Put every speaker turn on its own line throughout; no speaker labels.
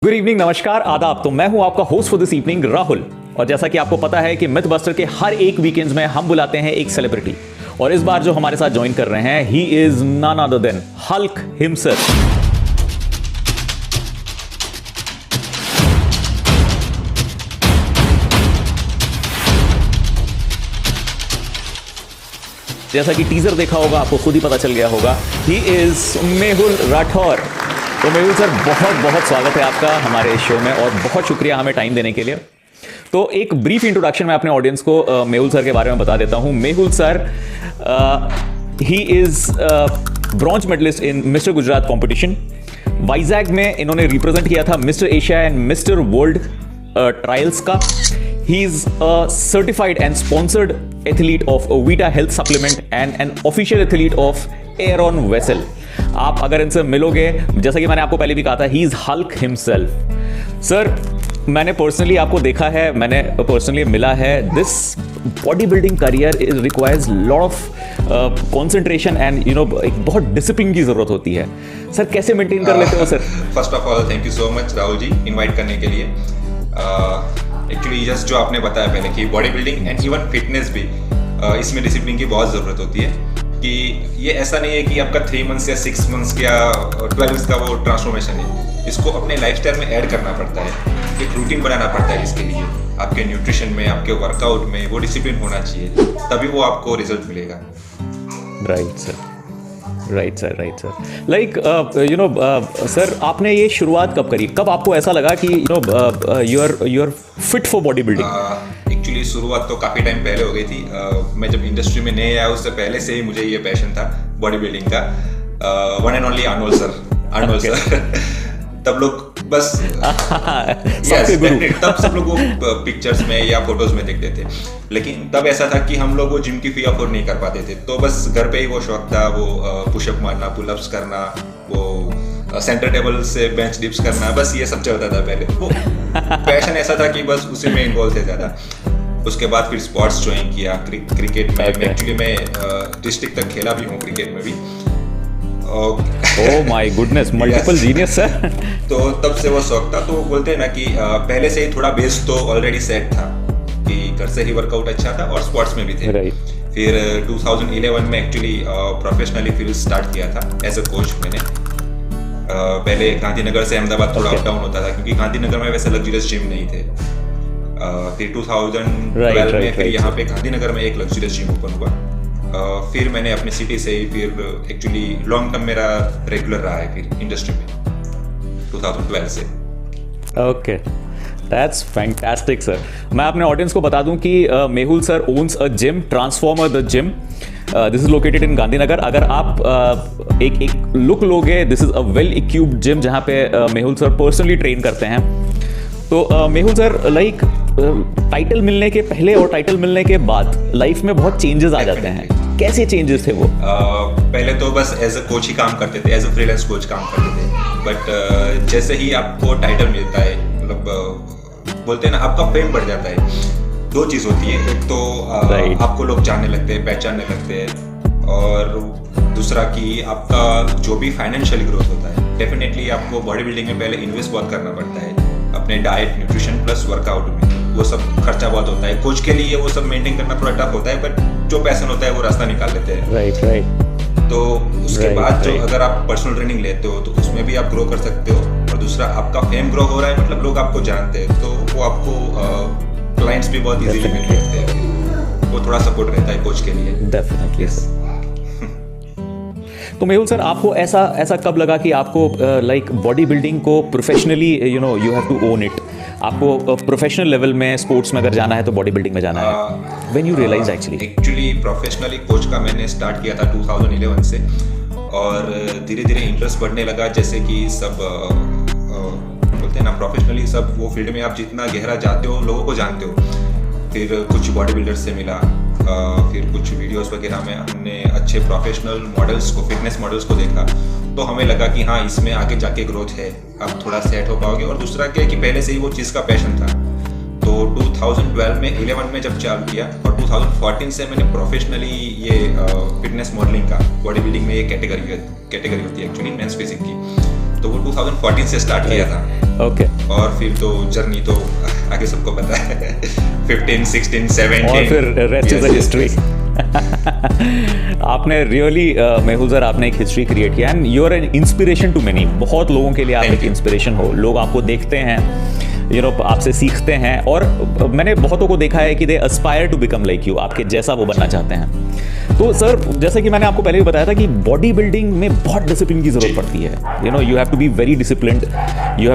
Good evening, नमस्कार, आदाब। तो मैं हूं आपका host for this evening Rahul. और जैसा कि आपको पता है कि मिथबस्टर के हर एक वीकेंड्स में हम बुलाते हैं एक सेलिब्रिटी। और इस बार जो हमारे साथ ज्वाइन कर रहे हैं, he is none other than Hulk himself. जैसा कि टीजर देखा होगा, आपको खुद ही पता चल गया होगा, ही इज मेहुल राठौर। तो मेहुल सर, बहुत बहुत स्वागत है आपका हमारे शो में और बहुत शुक्रिया हमें टाइम देने के लिए। तो एक ब्रीफ इंट्रोडक्शन मैं अपने ऑडियंस को मेहुल सर के बारे में बता देता हूं। Mehul sir, he is bronze medalist in mister Gujarat competition. Vizag में इन्होंने रिप्रेजेंट किया था mister Asia and mister world trials का। He is a certified and sponsored athlete of Vita Health Supplement and an official athlete of Aeron Vessel. आप अगर इनसे मिलोगे, जैसा कि मैंने आपको पहले भी कहा था, he is Hulk himself. Sir, मैंने पर्सनली आपको देखा है, मैंने पर्सनली मिला है। This body building career requires lot of concentration and एक बहुत डिसिप्लिन की जरूरत होती है। सर, कैसे मेंटेन कर लेते हो sir?
First of all thank you so much Rahul ji invite करने के लिए। एक्चुअली जस्ट जो आपने बताया पहले कि body building and even fitness भी इसमें डिसिप्लिन की बहुत ज़रूरत होती है। कि ये ऐसा नहीं है कि आपका 3 मंथ्स या 6 मंथ्स या 12 मंथ्स का वो ट्रांसफॉर्मेशन है। इसको अपने लाइफस्टाइल में ऐड करना पड़ता है, एक रूटीन बनाना पड़ता है। इसके लिए आपके न्यूट्रिशन में, आपके वर्कआउट में वो डिसिप्लिन होना चाहिए, तभी वो आपको रिजल्ट मिलेगा।
Right sir. लाइक सर, आपने ये शुरुआत कब करी? कब आपको ऐसा लगा कि you are fit for body building?
Actually शुरुआत तो काफ़ी टाइम पहले हो गई थी। मैं जब इंडस्ट्री में नहीं आया उससे पहले से ही मुझे ये पैशन था बॉडी बिल्डिंग का। One and only Arnold sir तब लोग बस तब सब लोग वो पिक्चर्स में या फोटोज में देखते थे। लेकिन तब ऐसा था कि हम लोग वो जिम की फी अफोर्ड नहीं कर पाते थे, तो बस घर पे ही वो शौक था। वो पुशअप मारना, पुलअप्स करना, वो सेंटर टेबल से बेंच डिप्स करना, बस ये सब चलता था पहले। वो पैशन ऐसा था कि बस उसी में इन्वॉल्व थे ज़्यादा। उसके बाद फिर स्पोर्ट्स ज्वाइन किया। क्रिकेट में एक्चुअली मैं डिस्ट्रिक्ट तक खेला भी हूँ, क्रिकेट में भी।
Oh my goodness, multiple genius sir.
तो तब से वो शौक था। तो बोलते हैं ना कि पहले से ही थोड़ा बेस तो ऑलरेडी सेट था कि घर से ही वर्कआउट अच्छा था और स्पोर्ट्स में भी थे। फिर 2011 में एक्चुअली प्रोफेशनली फील्ड स्टार्ट किया था एज अ कोच मैंने। पहले गांधीनगर से अहमदाबाद थोड़ा अप डाउन होता था, क्योंकि गांधीनगर में वैसे लग्जरियस जिम नहीं थे। फिर 2012 में फिर यहाँ पे गांधीनगर में एक लग्जरियस जिम ओपन हुआ। फिर मैंने अपने सिटी से ही फिर एक्चुअली लॉन्ग टर्म मेरा रेगुलर रहा है फिर इंडस्ट्री में 2012 से।
Okay, that's fantastic sir. मैं अपने ऑडियंस को बता दूं कि Mehul sir owns a gym, transformer the gym. This is located in Gandhinagar. अगर आप एक लुक लोगे, this is a well equipped gym जहां पे मेहुल सर पर्सनली ट्रेन करते हैं। तो मेहुल सर, लाइक टाइटल मिलने के पहले और टाइटल मिलने के बाद लाइफ में बहुत चेंजेस आ जाते हैं। कैसे चेंजेस थे वो?
पहले तो बस एज अ कोच ही काम करते थे, एज अ फ्रीलांस कोच काम करते थे। बट जैसे ही आपको टाइटल मिलता है, मतलब बोलते हैं ना, आपका फेम बढ़ जाता है। 2 चीज़ होती है, एक तो आपको लोग जानने लगते हैं, पहचानने लगते हैं, और दूसरा कि आपका जो भी फाइनेंशियल ग्रोथ होता है, डेफिनेटली आपको बॉडी बिल्डिंग में पहले इन्वेस्ट बहुत करना पड़ता है अपने डाइट, न्यूट्रिशन प्लस वर्कआउट में। वो सब खर्चा बहुत होता है। कोच के लिए वो सब मेंटेन करना थोड़ा टफ होता है, बट जो पैशन होता है वो रास्ता निकाल लेते हैं।
राइट।
तो उसके बाद जो अगर आप पर्सनल ट्रेनिंग लेते हो तो उसमें भी आप ग्रो कर सकते हो। और दूसरा, आपका फेम ग्रो हो रहा है, मतलब लोग आपको जानते हैं, तो वो आपको क्लाइंट्स भी बहुत इजीली मिल जाते हैं। वो थोड़ा सपोर्ट रहता है कोच के लिए।
डेफिनेटली। तो मेहुल सर, आपको ऐसा कब लगा कि आपको लाइक बॉडी बिल्डिंग को professionally you have to own it? आपको प्रोफेशनल लेवल में स्पोर्ट्स में अगर जाना है तो बॉडी बिल्डिंग में जाना है। When you realize
actually professionally coach का मैंने स्टार्ट किया था 2011 से, और धीरे धीरे इंटरेस्ट बढ़ने लगा। जैसे कि सब बोलते हैं ना, प्रोफेशनली सब वो फील्ड में आप जितना गहरा जाते हो, लोगों को जानते हो। फिर कुछ बॉडी बिल्डर्स से मिला, फिर कुछ वीडियोस वगैरह में हमने अच्छे प्रोफेशनल मॉडल्स को, फिटनेस मॉडल्स को देखा, तो हमें लगा कि हाँ, इसमें आगे जाके ग्रोथ है, आप थोड़ा सेट हो पाओगे। और दूसरा क्या है कि पहले से ही वो चीज़ का पैशन था। तो 2012 में 11 में जब चालू किया, और 2014 से मैंने प्रोफेशनली ये फिटनेस मॉडलिंग का, बॉडी बिल्डिंग में ये कैटेगरी होती है एक्चुअली मेंस फिजिक की, तो वो 2014 से स्टार्ट किया था।
ओके।
और फिर तो जर्नी तो आगे सबको पता है 15, 16, 17
और फिर रेस्ट इज हिस्ट्री। आपने रियली मेहुल सर, आपने एक हिस्ट्री क्रिएट किया and you are an inspiration to many. बहुत लोगों के लिए आप एक इंस्पिरेशन हो। लोग आपको देखते हैं, आपसे सीखते हैं, और मैंने बहुतों को देखा है कि they aspire to become like you, आपके जैसा वो बनना चाहते हैं। तो सर, जैसे कि मैंने आपको पहले भी बताया था कि बॉडी बिल्डिंग में बहुत डिसिप्लिन की जरूरत पड़ती है। You have to be very disciplined, you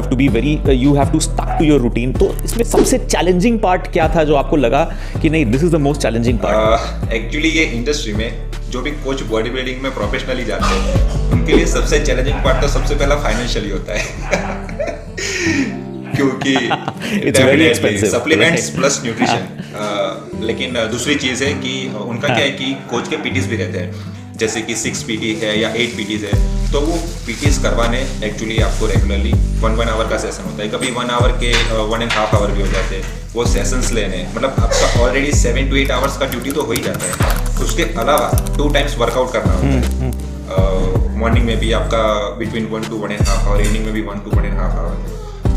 have to stuck to your routine. तो इसमें सबसे चैलेंजिंग पार्ट क्या था जो आपको लगा कि नहीं, this is the most challenging part?
Actually ये इंडस्ट्री में जो भी कोच बॉडी बिल्डिंग में प्रोफेशनली जाते हैं, उनके लिए सबसे चैलेंजिंग पार्ट तो सबसे पहला फाइनेंशियली होता है क्योंकि सप्लीमेंट्स प्लस न्यूट्रिशन। लेकिन दूसरी चीज़ है कि उनका क्या है कि कोच के पीटीज भी रहते हैं, जैसे कि 6 पीटी है या 8 पीटीज है, तो वो पीटीज करवाने एक्चुअली आपको रेगुलरली 1 आवर का सेशन होता है, कभी 1 आवर के 1.5 आवर भी हो जाते हैं। वो सेशंस लेने, मतलब आपका ऑलरेडी 7 to 8 आवर्स का ड्यूटी तो हो ही जाता है। उसके अलावा 2 टाइम्स वर्कआउट करना होता है। मॉर्निंग में भी आपका बिटवीन 1 to 1.5 आवर, इवनिंग में भी 1 to 1.5 आवर,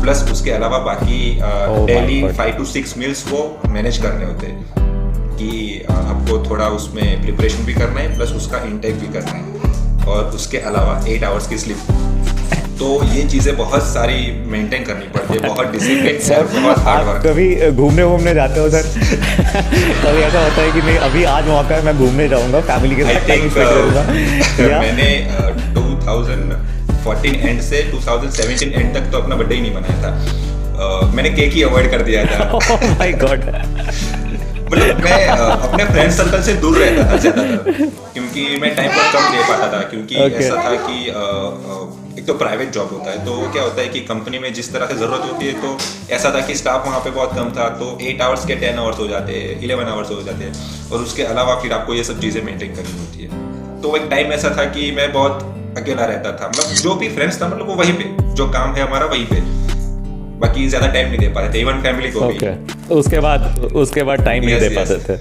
प्लस उसके अलावा बाकी डेली 5 to 6 मील्स वो मैनेज करने होते हैं कि आपको थोड़ा उसमें प्रिपरेशन भी करना है, प्लस उसका इंटेक भी करना है, और उसके अलावा 8 आवर्स की स्लीप। तो ये चीज़ें बहुत सारी मेंटेन करनी पड़ती है, बहुत डिसिप्लिन और बहुत हार्ड वर्क।
कभी घूमने जाते हो सर? कभी ऐसा होता है कि नहीं, अभी आज मौका है, मैं घूमने जाऊंगा फैमिली के साथ?
आई थिंक मैंने 2014 एंड से 2017 एंड तक तो अपना बर्थडे ही नहीं मनाया था। मैंने केक ही अवॉइड कर दिया था।
Oh my God.
मतलब मैं अपने फ्रेंड सर्कल से दूर रहता था ज़्यादातर, क्योंकि मैं टाइम बहुत कम दे पाता था, क्योंकि ऐसा था कि एक तो प्राइवेट जॉब होता है, तो क्या होता है कि कंपनी में जिस तरह से ज़रूरत होती है, तो ऐसा था कि स्टाफ वहाँ पे बहुत कम था, तो 8 आवर्स के 10 आवर्स हो जाते हैं, 11 आवर्स हो जाते हैं, और उसके अलावा फिर आपको ये सब चीज़ें मेंटेन करनी होती है। तो एक टाइम ऐसा था कि मैं बहुत अकेला रहता था, मतलब जो भी फ्रेंड्स था, मतलब वो वहीं पे, जो काम है हमारा वहीं पे, बाकी ज्यादा टाइम नहीं दे पाते थे, इवन फैमिली को भी।
उसके बाद टाइम नहीं दे पाते थे।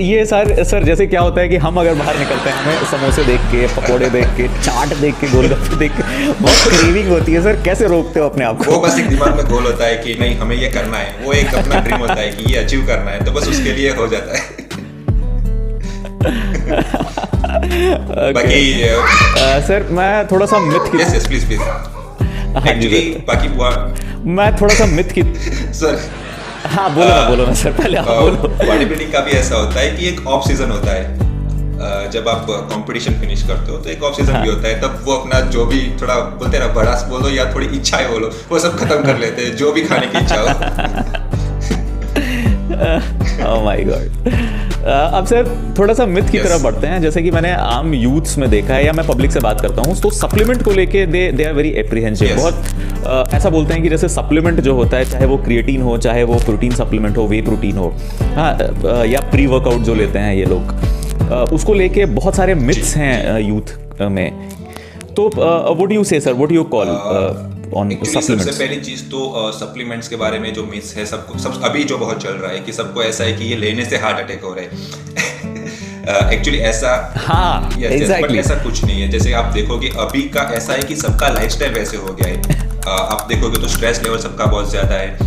ये सर जैसे क्या होता है कि हम अगर बाहर निकलते हैं, हमें समोसे देख के, पकोड़े देख के, चाट देख के, गोलगप्पे देख के बहुत क्रेविंग होती है। सर कैसे रोकते हो अपने आप को?
वो बस एक दिमाग में गोल होता है कि नहीं, हमें ये करना है, वो एक अपना ड्रीम होता है कि ये अचीव करना है, तो बस उसके लिए हो जाता है। बाकी
सर मैं थोड़ा सा मिथ की,
यस प्लीज एक्चुअली बाकी
मैं थोड़ा सा मिथ की
सर।
हाँ बोलो ना सर, पहले आप बोलो।
बॉडी बिल्डिंग का भी ऐसा होता है कि एक ऑफ सीजन होता है। जब आप कंपटीशन फिनिश करते हो तो एक ऑफ सीजन भी होता है, तब वो अपना जो भी थोड़ा बोलते हैं ना, बड़ा बोलो या थोड़ी इच्छाएं बोलो, वो सब खत्म कर लेते हैं, जो भी खाने की इच्छा हो।
Oh my God. अब सर थोड़ा सा मिथ की तरफ बढ़ते हैं। जैसे कि मैंने आम यूथ्स में देखा है, या मैं पब्लिक से बात करता हूँ, तो सप्लीमेंट को लेके दे आर वेरी एप्रीहेंसिव। बहुत ऐसा बोलते हैं कि जैसे सप्लीमेंट जो होता है, चाहे वो क्रिएटिन हो, चाहे वो प्रोटीन सप्लीमेंट हो, वे प्रोटीन हो, हाँ, या प्री वर्कआउट जो लेते हैं ये लोग, उसको लेके बहुत सारे मिथ्स हैं यूथ में। तो व्हाट डू यू से sir, what do you call on supplements?
सबसे पहली चीज तो सप्लीमेंट्स के बारे में जो मिथ्स है, सब अभी जो बहुत चल रहा है कि सबको ऐसा है कि ये लेने से हार्ट अटैक हो रहा है। एक्चुअली ऐसा,
हाँ
बट ऐसा कुछ नहीं है। जैसे आप देखोगे अभी का ऐसा है कि सबका लाइफस्टाइल वैसे हो गया है। आप देखोगे तो स्ट्रेस लेवल सबका बहुत ज्यादा है,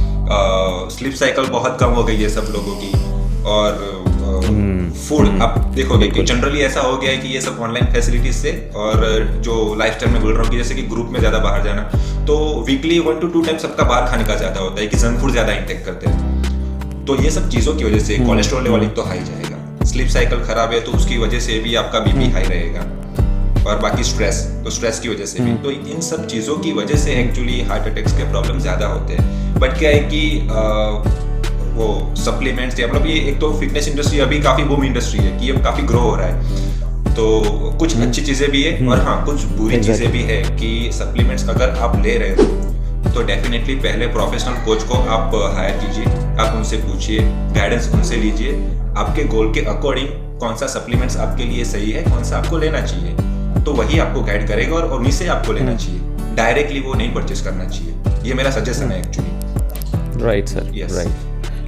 स्लीप साइकिल बहुत कम हो गई है सब लोगों की, और फूड आप देखोगे कि जनरली ऐसा हो गया है कि ये सब ऑनलाइन फैसिलिटीज से, और जो लाइफस्टाइल में बोल रहा हूँ कि जैसे कि ग्रुप में ज्यादा बाहर जाना, तो वीकली 1 to 2 टाइम सबका बाहर खाने का ज्यादा होता है, कि जंक फूड ज्यादा इंटेक करते हैं। तो ये सब चीजों की वजह से कोलेस्ट्रॉल लेवल एक तो हाई जाएगा, स्लीप साइकिल खराब है तो उसकी वजह से भी आपका बीपी हाई रहेगा, और बाकी स्ट्रेस की वजह से भी। तो इन सब चीजों की वजह से एक्चुअली हार्ट अटैक्स के प्रॉब्लम ज्यादा होते हैं। बट क्या है कि वो सप्लीमेंट्स, या मतलब ये एक तो फिटनेस इंडस्ट्री अभी काफी बूम इंडस्ट्री है कि ये काफी ग्रो हो रहा है, तो कुछ अच्छी चीजें भी है और हाँ कुछ बुरी चीजें भी है कि सप्लीमेंट्स अगर आप ले रहे हो तो डेफिनेटली पहले प्रोफेशनल कोच को आप हायर कीजिए, आप उनसे पूछिए, गाइडेंस उनसे लीजिए, आपके गोल के अकॉर्डिंग कौन सा सप्लीमेंट्स आपके लिए सही है, कौन सा आपको लेना चाहिए, तो वही आपको गाइड करेगा और उन्हीं से आपको लेना चाहिए। डायरेक्टली वो नहीं परचेस करना चाहिए, ये मेरा सजेशन है actually.
Right sir, right.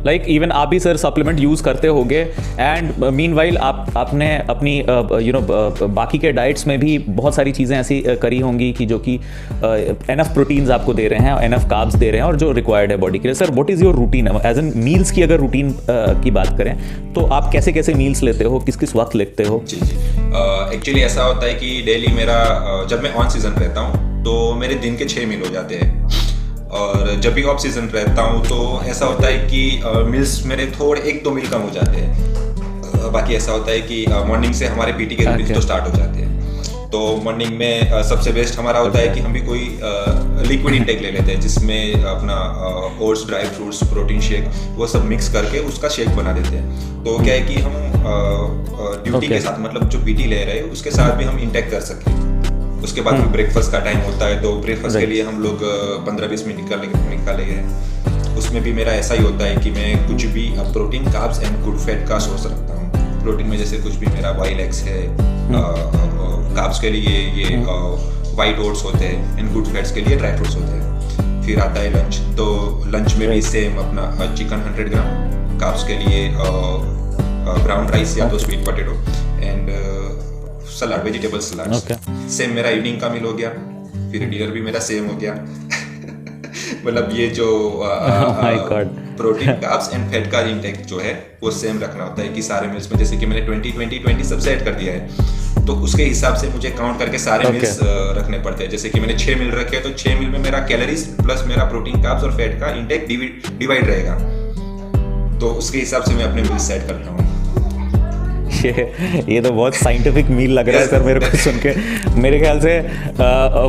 Like even आप भी सर सप्लीमेंट यूज़ करते होगे, एंड मीनवाइल आपने अपनी बाकी के डाइट्स में भी बहुत सारी चीज़ें ऐसी करी होंगी कि जो कि एनफ प्रोटीन्स आपको दे रहे हैं, एनफ कार्ब्स दे रहे हैं और जो रिक्वायर्ड है बॉडी के लिए। Sir what is your routine as in meals की अगर रूटीन की बात करें तो आप कैसे कैसे मील्स लेते हो, किस किस वक्त लेते हो?
जी एक्चुअली ऐसा होता है कि डेली मेरा जब मैं ऑन सीजन रहता हूँ तो मेरे दिन के 6 मील हो जाते हैं, और जब भी ऑफ सीजन रहता हूँ तो ऐसा होता है कि मील्स मेरे थोड़े 1-2 मील कम हो जाते हैं। बाकी ऐसा होता है कि मॉर्निंग से हमारे पीटी के रूटीन तो स्टार्ट हो जाते हैं। तो मॉर्निंग में सबसे बेस्ट हमारा होता है कि हम भी कोई लिक्विड इंटेक ले लेते हैं, जिसमें अपना oats, dry fruits, protein shake वो सब मिक्स करके उसका शेक बना देते हैं। तो क्या है कि हम ड्यूटी के साथ, मतलब जो पीटी ले रहे हैं उसके साथ भी हम इंटेक कर सकें। उसके बाद में ब्रेकफास्ट का टाइम होता है, तो ब्रेकफास्ट के लिए हम लोग 15-20 मिनट निकालेंगे। उसमें भी मेरा ऐसा ही होता है कि मैं कुछ भी protein, carbs and good fat का सोर्स रखता हूँ। प्रोटीन में जैसे कुछ भी मेरा बॉइल्ड एग्स है, कार्ब्स के लिए ये वाइट ओट्स होते हैं, एंड गुड फैट्स के लिए ड्राई फ्रूट्स होते हैं। फिर आता है लंच, तो लंच में भी सेम अपना चिकन 100 ग्राम, कार्ब्स के लिए ब्राउन राइस या तो sweet potato, and salad, vegetable salad. Same मेरा इवनिंग का मील हो गया, फिर डिनर भी मेरा सेम हो गया। मतलब ये जो प्रोटीन, कार्ब्स एंड फैट का इंटेक जो है वो सेम रखना होता है कि सारे मील्स में, जैसे कि मैंने 20-20-20 सब सेट कर दिया है, तो उसके हिसाब से मुझे काउंट करके सारे मील्स रखने पड़ते हैं। जैसे कि मैंने 6 मील रखे हैं, तो 6 मील में मेरा कैलोरीज प्लस मेरा प्रोटीन, कार्ब्स और फैट का इंटेक डिवाइड रहेगा। तो उसके हिसाब से मैं अपने मील्स सेट करता हूँ।
ये तो बहुत साइंटिफिक मील लग रहा है सर मेरे को सुन के। मेरे ख्याल से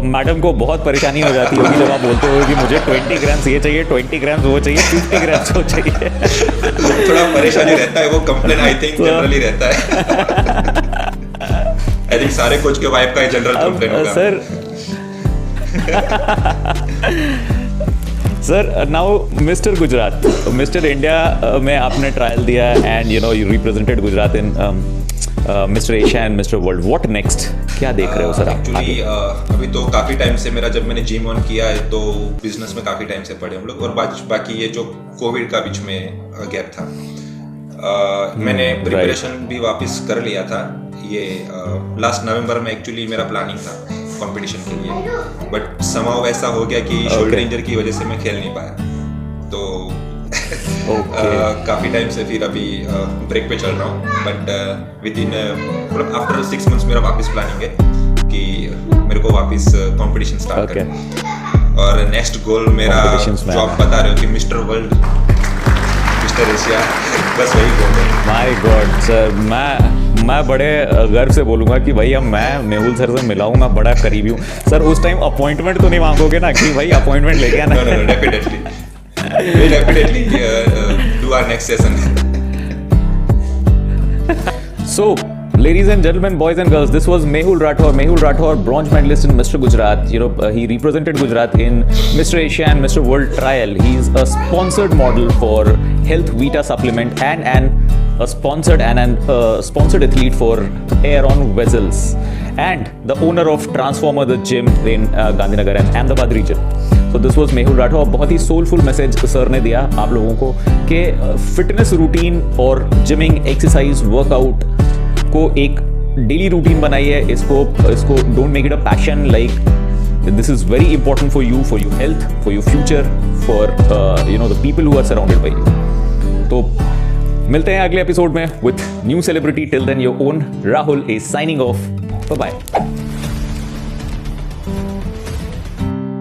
मैडम को बहुत परेशानी हो जाती होगी जब आप बोलते हो कि मुझे 20 ग्राम्स ये चाहिए, 20 ग्राम्स वो चाहिए, 50 ग्राम्स वो चाहिए।
थोड़ा परेशानी रहता है, वो कंप्लेन आई थिंक जनरली रहता है। आई थिंक सारे कोच के वाइफ का ही जनरल कंप्लेन होगा
sir. Sir now mister Gujarat, mister India में आपने ट्रायल दिया and you represented Gujarat in mister Asia and mister world. What next, क्या देख रहे हो सर आप?
एक्चुअली अभी तो काफ़ी टाइम से मेरा, जब मैंने जिम ऑन किया है तो बिजनेस में काफ़ी टाइम से पड़े हम लोग, और बाकी ये जो कोविड का बीच में गैप था, मैंने प्रिपरेशन भी वापस कर लिया था। ये लास्ट नवंबर में एक्चुअली मेरा प्लानिंग था कंपटीशन के लिए, बट समाव ऐसा हो गया कि शोल्डर इंजरी की वजह से मैं खेल नहीं पाया। तो काफ़ी टाइम से फिर अभी ब्रेक पे चल रहा हूँ, बट विद इन मतलब आफ्टर 6 मंथ्स मेरा वापस प्लानिंग है कि मेरे को वापस कंपटीशन स्टार्ट करना। और नेक्स्ट गोल मेरा जो आप बता रहे हो कि मिस्टर वर्ल्ड, मिस्टर एशिया, बस वही गोल है।
माय गॉड सर, मैं बड़े गर्व से बोलूँगा कि भैया मैं मेहुल सर से मिला हूँ, मैं बड़ा करीबी हूँ। सर उस टाइम अपॉइंटमेंट तो नहीं मांगोगे ना कि भाई अपॉइंटमेंट लेके आना?
No, definitely. We'll definitely do our next session.
So, ladies and gentlemen, boys and girls, this was Mehul Rathor. Mehul Rathor, bronze medalist in Mr. Gujarat. He represented Gujarat in Mr. Asia and Mr. World trial. He's a sponsored model for Health Vita supplement and a sponsored athlete for Aeron Vessels, and the owner of Transformer the gym in Gandhinagar and Ahmedabad region. So this was Mehul Rathor. बहुत ही soulful message sir ने दिया आप लोगों को कि fitness routine और gymming, exercise, workout को एक डेली रूटीन बनाइए। इसको don't make it a passion, like this is very important for you, for your health, for your future, for the people who are surrounded by you. तो मिलते हैं अगले episode में with new celebrity. Till then your own Rahul is signing off. Bye bye.